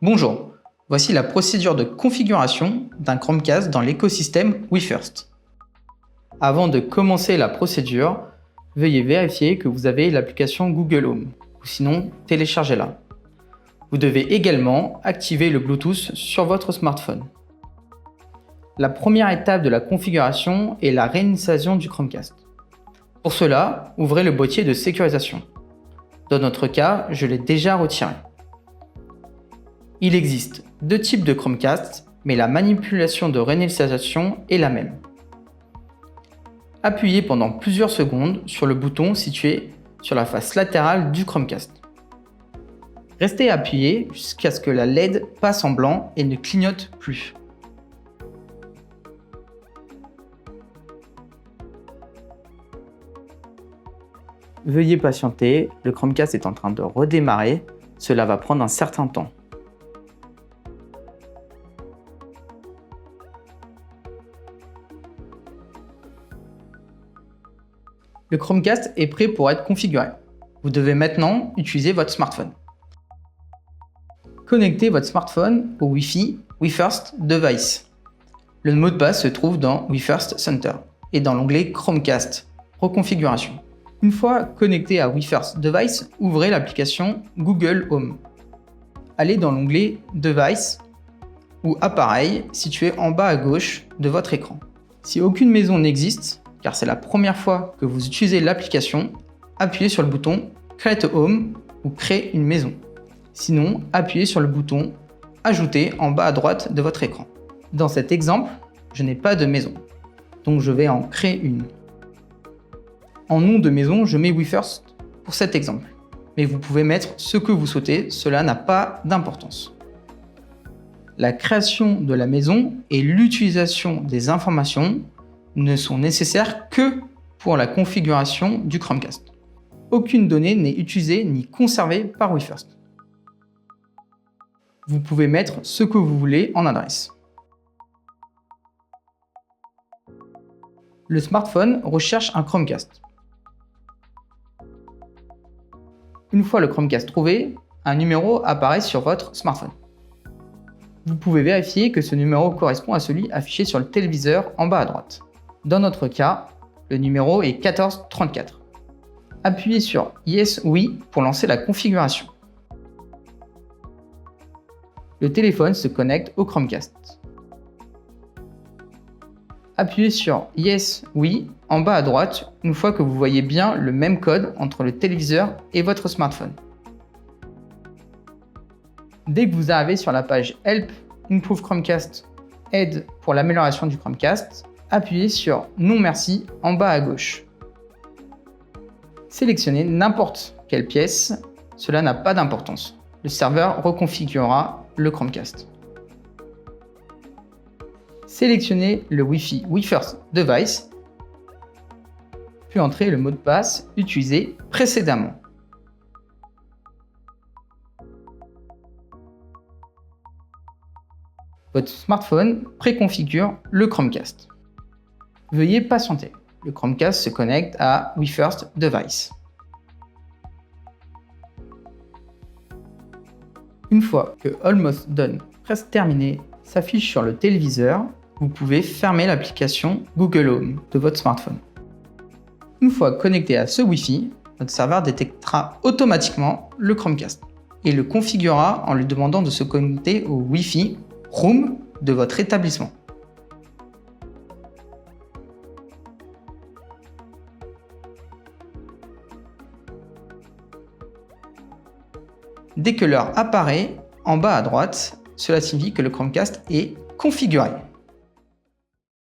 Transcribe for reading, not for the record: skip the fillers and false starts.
Bonjour, voici la procédure de configuration d'un Chromecast dans l'écosystème WeFirst. Avant de commencer la procédure, veuillez vérifier que vous avez l'application Google Home, ou sinon téléchargez-la. Vous devez également activer le Bluetooth sur votre smartphone. La première étape de la configuration est la réinitialisation du Chromecast. Pour cela, ouvrez le boîtier de sécurisation. Dans notre cas, je l'ai déjà retiré. Il existe deux types de Chromecast, mais la manipulation de réinitialisation est la même. Appuyez pendant plusieurs secondes sur le bouton situé sur la face latérale du Chromecast. Restez appuyé jusqu'à ce que la LED passe en blanc et ne clignote plus. Veuillez patienter, le Chromecast est en train de redémarrer, cela va prendre un certain temps. Le Chromecast est prêt pour être configuré. Vous devez maintenant utiliser votre smartphone. Connectez votre smartphone au Wi-Fi WeFirst Device. Le mot de passe se trouve dans WeFirst Center et dans l'onglet Chromecast, Reconfiguration. Une fois connecté à WeFirst Device, ouvrez l'application Google Home. Allez dans l'onglet Device ou Appareil situé en bas à gauche de votre écran. Si aucune maison n'existe, car c'est la première fois que vous utilisez l'application, appuyez sur le bouton Create a Home ou Créer une maison. Sinon, appuyez sur le bouton Ajouter en bas à droite de votre écran. Dans cet exemple, je n'ai pas de maison, donc je vais en créer une. En nom de maison, je mets WeFirst pour cet exemple, mais vous pouvez mettre ce que vous souhaitez, cela n'a pas d'importance. La création de la maison et l'utilisation des informations ne sont nécessaires que pour la configuration du Chromecast. Aucune donnée n'est utilisée ni conservée par WeFirst. Vous pouvez mettre ce que vous voulez en adresse. Le smartphone recherche un Chromecast. Une fois le Chromecast trouvé, un numéro apparaît sur votre smartphone. Vous pouvez vérifier que ce numéro correspond à celui affiché sur le téléviseur en bas à droite. Dans notre cas, le numéro est 1434. Appuyez sur Yes, oui pour lancer la configuration. Le téléphone se connecte au Chromecast. Appuyez sur Yes, oui en bas à droite une fois que vous voyez bien le même code entre le téléviseur et votre smartphone. Dès que vous arrivez sur la page Help Improve Chromecast, aide pour l'amélioration du Chromecast, appuyez sur Non merci en bas à gauche. Sélectionnez n'importe quelle pièce, cela n'a pas d'importance. Le serveur reconfigurera le Chromecast. Sélectionnez le Wi-Fi WeFirst Device, puis entrez le mot de passe utilisé précédemment. Votre smartphone préconfigure le Chromecast. Veuillez patienter. Le Chromecast se connecte à WeFirst Device. Une fois que Almost Done, presque terminé, s'affiche sur le téléviseur, vous pouvez fermer l'application Google Home de votre smartphone. Une fois connecté à ce Wi-Fi, votre serveur détectera automatiquement le Chromecast et le configurera en lui demandant de se connecter au Wi-Fi Room de votre établissement. Dès que l'heure apparaît en bas à droite, cela signifie que le Chromecast est configuré.